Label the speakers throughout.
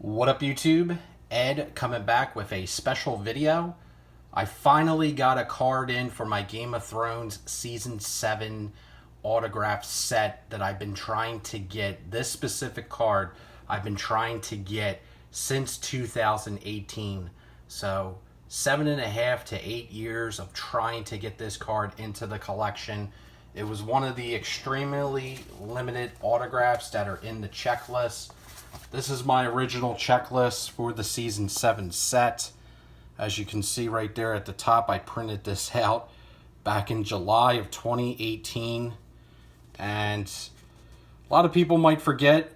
Speaker 1: What up, YouTube? Ed coming back with a special video. I finally got a card in for my Game of Thrones Season 7 autograph set that I've been trying to get. This specific card I've been trying to get since 2018. So 7.5 to 8 years of trying to get this card into the collection. It was one of the extremely limited autographs that are in the checklist. This is my original checklist for the Season 7 set. As you can see right there at the top, I printed this out back in July of 2018. And a lot of people might forget,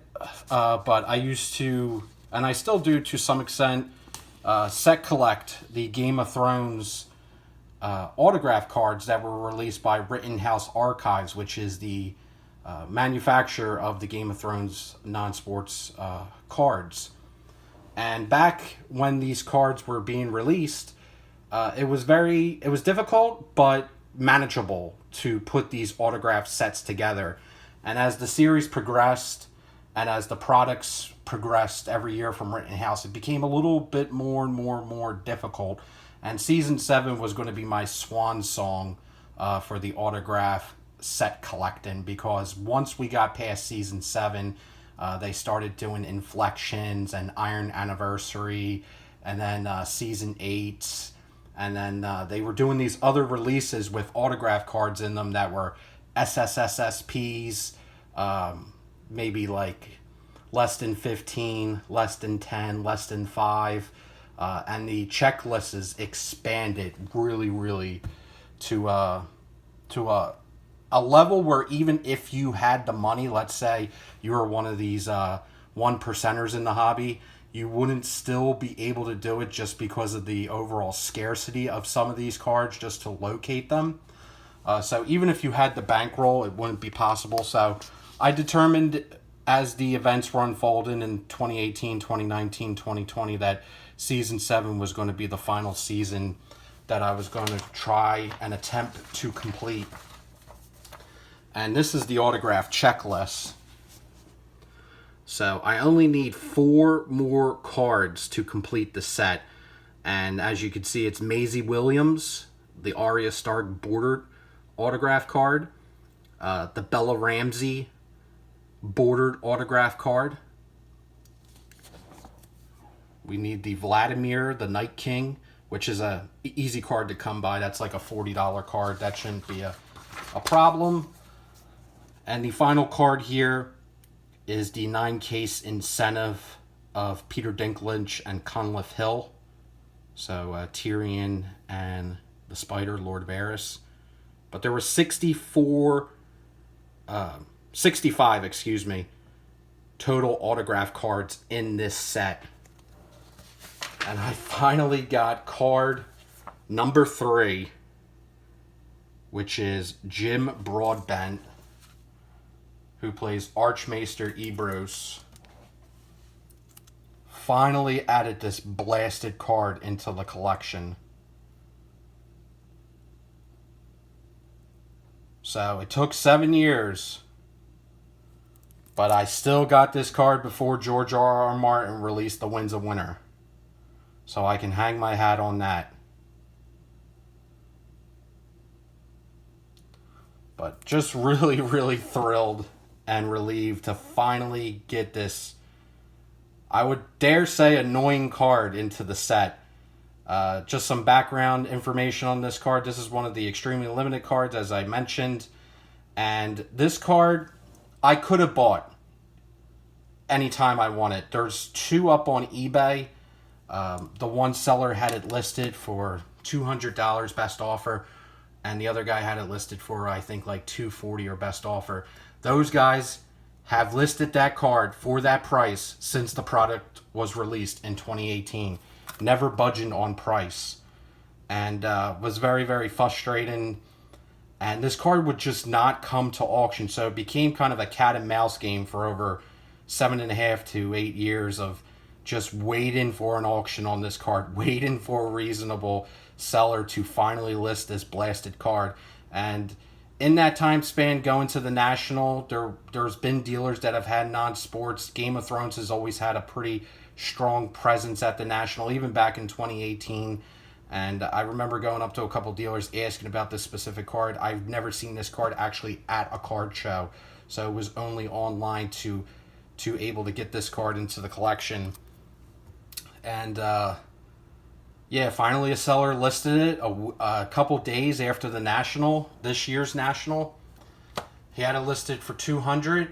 Speaker 1: but I used to, and I still do to some extent, set collect the Game of Thrones autograph cards that were released by Rittenhouse Archives, which is the manufacturer of the Game of Thrones non-sports cards. And back when these cards were being released, it was difficult but manageable to put these autograph sets together. And as the series progressed and as the products progressed every year from Rittenhouse, it became a little bit more and more difficult. And Season 7 was going to be my swan song for the autograph set collecting, because once we got past Season 7, they started doing Inflections and Iron Anniversary, and then Season 8, and then they were doing these other releases with autograph cards in them that were SSSSPs, maybe like less than 15, less than 10, less than 5, and the checklist is expanded really to a level where even if you had the money, let's say you were one of these 1%ers in the hobby, you wouldn't still be able to do it just because of the overall scarcity of some of these cards just to locate them. So even if you had the bankroll, it wouldn't be possible. So I determined as the events were unfolding in 2018, 2019, 2020 that Season 7 was going to be the final season that I was going to try and attempt to complete. And this is the autograph checklist. So I only need 4 more cards to complete the set. And as you can see, it's Maisie Williams, the Arya Stark bordered autograph card. The Bella Ramsey bordered autograph card. We need the Vladimir, the Night King, which is a easy card to come by. That's like a $40 card. That shouldn't be a problem. And the final card here is the 9-case incentive of Peter Dinklage and Conleth Hill. So Tyrion and the Spider, Lord Varys. But there were 65, total autograph cards in this set. And I finally got card number 3, which is Jim Broadbent, who plays Archmaester Ebrose. Finally added this blasted card into the collection. So it took 7 years, but I still got this card before George R.R. Martin released The Winds of Winter. So I can hang my hat on that. But just really thrilled and relieved to finally get this, I would dare say, annoying card into the set. Just some background information on this card. This is one of the extremely limited cards, as I mentioned. And this card, I could have bought anytime I wanted. There's 2 up on eBay. The one seller had it listed for $200 best offer, and the other guy had it listed for, I think, like $240 or best offer. Those guys have listed that card for that price since the product was released in 2018. Never budging on price. And was very frustrating. And this card would just not come to auction. So it became kind of a cat and mouse game for over 7.5 to 8 years of just waiting for an auction on this card. Waiting for a reasonable seller to finally list this blasted card. And in that time span going to the National, there's been dealers that have had non-sports. Game of Thrones has always had a pretty strong presence at the National, even back in 2018. And I remember going up to a couple dealers asking about this specific card. I've never seen this card actually at a card show, so it was only online to able to get this card into the collection. And yeah, finally a seller listed it a couple days after the National, this year's National. He had it listed for $200,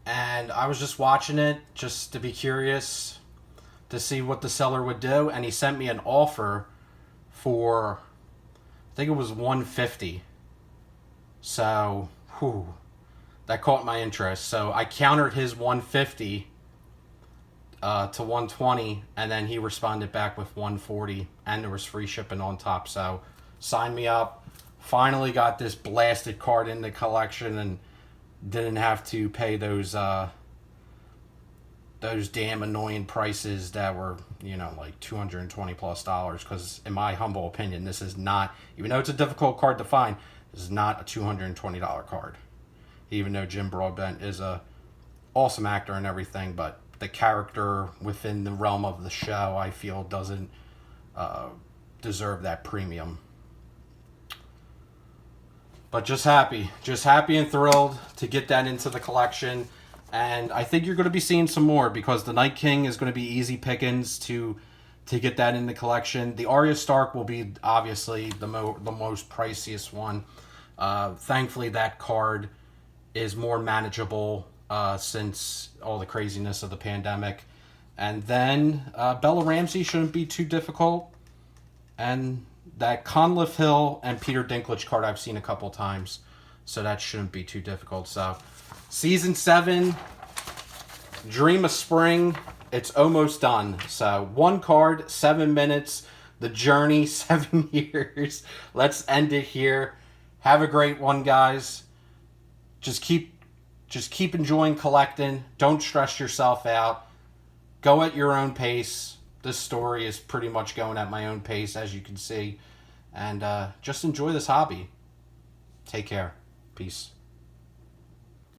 Speaker 1: and I was just watching it just to be curious to see what the seller would do, and he sent me an offer for, I think it was $150. So, that caught my interest. So I countered his $150 to $120, and then he responded back with $140, and there was free shipping on top. So sign me up. Finally got this blasted card in the collection, and didn't have to pay those damn annoying prices that were, like $220 plus, because in my humble opinion, this is not, even though it's a difficult card to find, this is not a $220 card. Even though Jim Broadbent is a awesome actor and everything, but the character within the realm of the show, I feel, doesn't deserve that premium. But just happy and thrilled to get that into the collection. And I think you're going to be seeing some more, because the Night King is going to be easy pickings to get that in the collection. The Arya Stark will be obviously the most priciest one. Thankfully, that card is more manageable since all the craziness of the pandemic. And then Bella Ramsey shouldn't be too difficult. And that Conliffe Hill and Peter Dinklage card I've seen a couple times, so that shouldn't be too difficult. So Season 7, Dream of Spring, it's almost done. So one card, 7 minutes. The journey, 7 years. Let's end it here. Have a great one, guys. Just keep enjoying collecting. Don't stress yourself out. Go at your own pace. This story is pretty much going at my own pace, as you can see. And just enjoy this hobby. Take care. Peace.